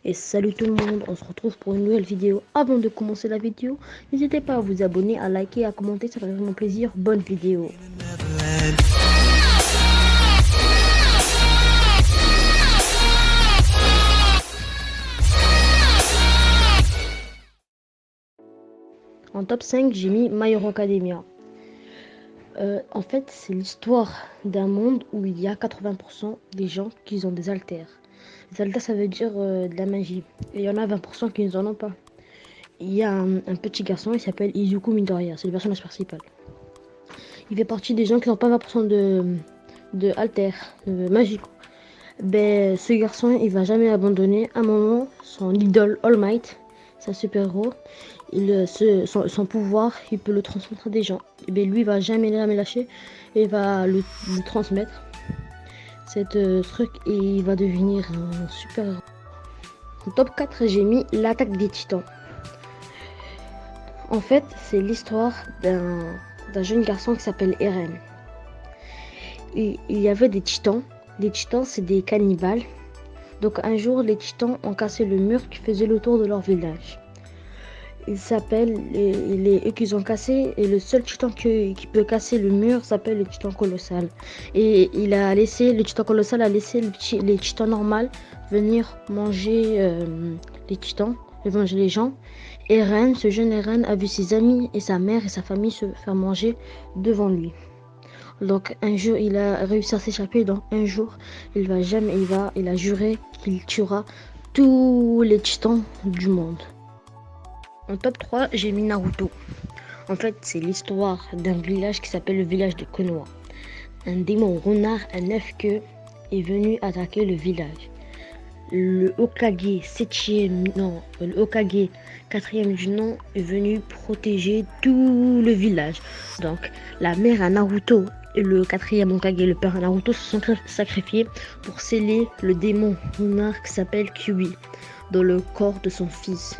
Et salut tout le monde, on se retrouve pour une nouvelle vidéo. Avant de commencer la vidéo, n'hésitez pas à vous abonner, à liker, à commenter, ça fait vraiment plaisir. Bonne vidéo. En top 5, j'ai mis My Hero Academia. En fait, c'est l'histoire d'un monde où il y a 80% des gens qui ont des haltères. Les haltères, ça veut dire de la magie. Et il y en a 20% qui n'en ont pas. Il y a un petit garçon, il s'appelle Izuku Midoriya, c'est le personnage principal. Il fait partie des gens qui n'ont pas 20% de haltères, magiques. Ben, ce garçon, il va jamais abandonner. À un moment, son idole All Might, sa super-héros, son pouvoir, il peut le transmettre à des gens. Et ben, lui, il va jamais lâcher. Il va le transmettre. Cette truc, et il va devenir un super-héros. En top 4, j'ai mis l'attaque des titans. En fait, c'est l'histoire d'un jeune garçon qui s'appelle Eren. Il y avait des titans. Les titans, c'est des cannibales. Donc un jour, les titans ont cassé le mur qui faisait le tour de leur village. Ils s'appellent, eux qu'ils ont cassé, et le seul titan qui peut casser le mur s'appelle le titan colossal. Et le titan colossal a laissé les titans normaux venir manger les titans, manger les gens. Eren, ce jeune Eren, a vu ses amis et sa mère et sa famille se faire manger devant lui. Donc un jour, il a réussi à s'échapper. Donc un jour, il a juré qu'il tuera tous les titans du monde. En top 3, j'ai mis Naruto. En fait, c'est l'histoire d'un village qui s'appelle le village de Konoha. Un démon renard à 9 queues est venu attaquer le village. Le Hokage 4e du nom est venu protéger tout le village. Donc la mère à Naruto et le 4e Hokage, le père à Naruto, se sont sacrifiés pour sceller le démon renard qui s'appelle Kyuubi dans le corps de son fils.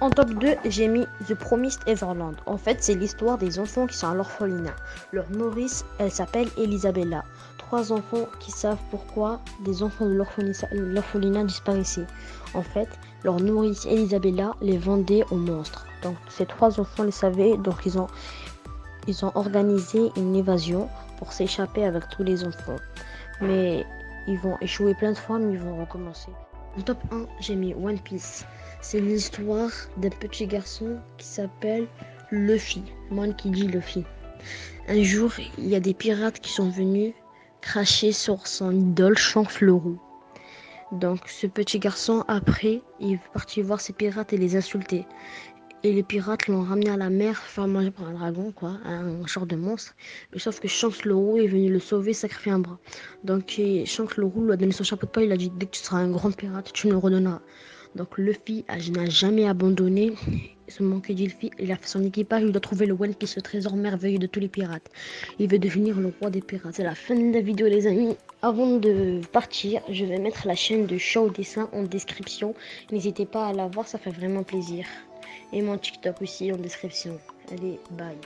En top 2, j'ai mis The Promised Neverland. En fait, c'est l'histoire des enfants qui sont à l'orphelinat. Leur nourrice, elle s'appelle Elisabella. 3 enfants qui savent pourquoi des enfants de l'orphelinat disparaissaient. En fait, leur nourrice Elisabella les vendait aux monstres. Donc, ces 3 enfants le savaient, donc ils ont organisé une évasion pour s'échapper avec tous les enfants. Mais ils vont échouer plein de fois, mais ils vont recommencer. En top 1, j'ai mis One Piece. C'est l'histoire d'un petit garçon qui s'appelle Luffy. Moi qui dis Luffy. Un jour, il y a des pirates qui sont venus cracher sur son idole Shanks le Roux. Donc ce petit garçon, après, il est parti voir ces pirates et les insulter. Et les pirates l'ont ramené à la mer, faire manger par un dragon, quoi, un genre de monstre. Mais sauf que Shanks le Roux est venu le sauver, sacrifier un bras. Donc Shanks le Roux lui a donné son chapeau de paille, il a dit dès que tu seras un grand pirate, tu me le redonneras. Donc Luffy n'a jamais abandonné. Ce manque dit Luffy, il a fait son équipage, il doit trouver le One Piece, le trésor merveilleux de tous les pirates. Il veut devenir le roi des pirates. C'est la fin de la vidéo les amis. Avant de partir, je vais mettre la chaîne de Show Dessin en description. N'hésitez pas à la voir, ça fait vraiment plaisir. Et mon TikTok aussi en description. Allez, bye.